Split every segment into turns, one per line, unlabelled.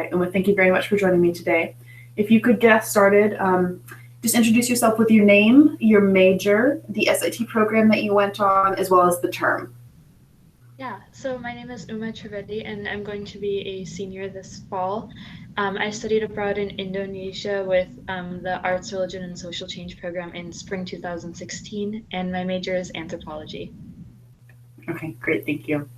right, Uma, thank you very much for joining me today. If you could get us started, just introduce yourself with your name, your major, the SAT program that you went on, as well as the term.
Yeah, so my name is Uma Trivedi, and I'm going to be a senior this fall. I studied abroad in Indonesia with the Arts, Religion, and Social Change program in spring 2016, and my major is anthropology.
Okay, great, thank you.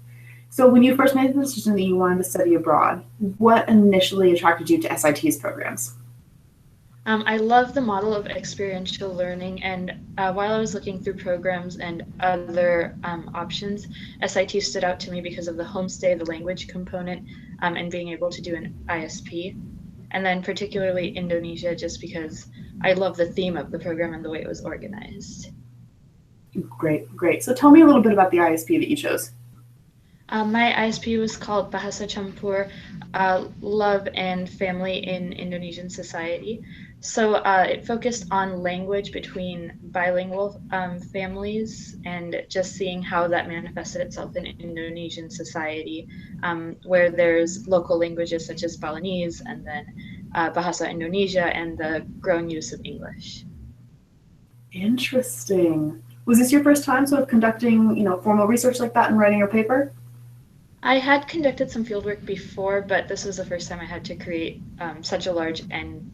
So when you first made the decision that you wanted to study abroad, what initially attracted you to SIT's programs?
I love the model of experiential learning, and while I was looking through programs and other options, SIT stood out to me because of the homestay, the language component, and being able to do an ISP. And then particularly Indonesia, just because I love the theme of the program and the way it was organized.
Great, great. So tell me a little bit about the ISP that you chose.
My ISP was called Bahasa Campur, Love and Family in Indonesian Society. So it focused on language between bilingual families and just seeing how that manifested itself in Indonesian society, where there's local languages such as Balinese and then Bahasa Indonesia and the growing use of English.
Interesting. Was this your first time sort of conducting, formal research like that and writing your paper?
I had conducted some fieldwork before, but this was the first time I had to create such a large end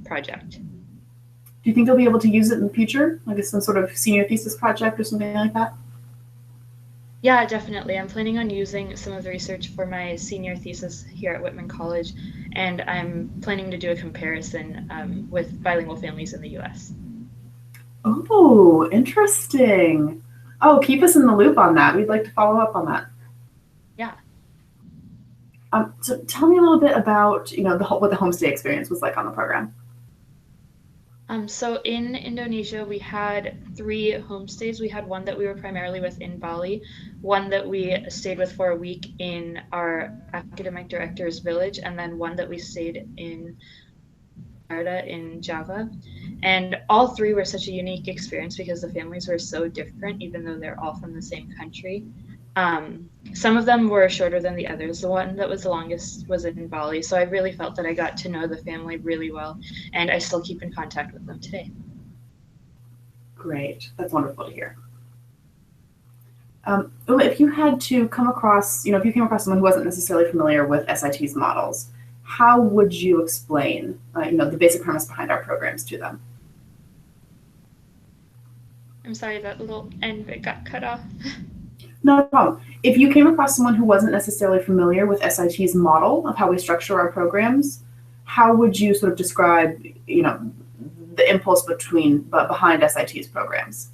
project.
Do you think you'll be able to use it in the future, like as some sort of senior thesis project or something like that?
Yeah, definitely. I'm planning on using some of the research for my senior thesis here at Whitman College, and I'm planning to do a comparison with bilingual families in the US.
Oh, interesting. Oh, keep us in the loop on that. We'd like to follow up on that.
Yeah.
So tell me a little bit about, what the homestay experience was like on the program.
So in Indonesia, we had 3 homestays. We had one that we were primarily with in Bali, one that we stayed with for a week in our academic director's village, and then one that we stayed in Jakarta in Java. And all 3 were such a unique experience because the families were so different, even though they're all from the same country. Some of them were shorter than the others. The one that was the longest was in Bali. So I really felt that I got to know the family really well, and I still keep in contact with them today.
Great. That's wonderful to hear. Uma, if you had to come across, if you came across someone who wasn't necessarily familiar with SIT's models, how would you explain, the basic premise behind our programs to them?
I'm sorry, that little end bit got cut off.
No problem. If you came across someone who wasn't necessarily familiar with SIT's model of how we structure our programs, how would you sort of describe, the impulse behind SIT's programs?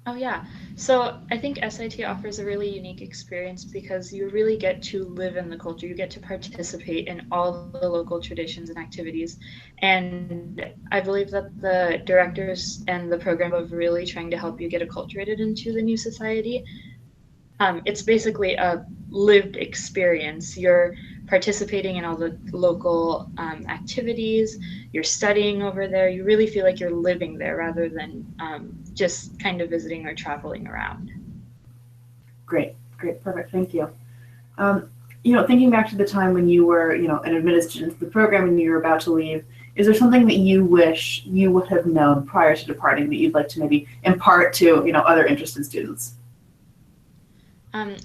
Oh, yeah. So I think SIT offers a really unique experience because you really get to live in the culture. You get to participate in all the local traditions and activities. And I believe that the directors and the program of really trying to help you get acculturated into the new society. It's basically a lived experience. You're participating in all the local activities, you're studying over there. You really feel like you're living there rather than just kind of visiting or traveling around.
Great, great, perfect. Thank you. Thinking back to the time when you were, an admitted student to the program and you were about to leave, is there something that you wish you would have known prior to departing that you'd like to maybe impart to, other interested students?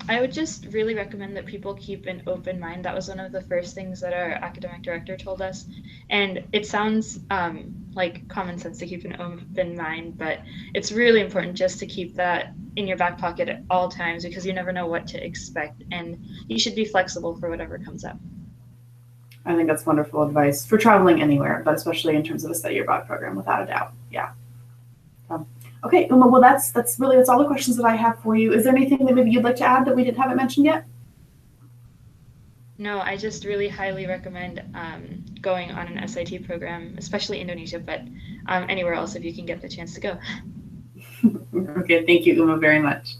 I would just really recommend that people keep an open mind. That was one of the first things that our academic director told us. And it sounds like common sense to keep an open mind, but it's really important just to keep that in your back pocket at all times because you never know what to expect. And you should be flexible for whatever comes up.
I think that's wonderful advice for traveling anywhere, but especially in terms of a study abroad program, without a doubt. Yeah. Okay, Uma, well, that's all the questions that I have for you. Is there anything that maybe you'd like to add that we haven't mentioned yet?
No, I just really highly recommend going on an SIT program, especially Indonesia, but anywhere else if you can get the chance to go.
Okay, thank you, Uma, very much.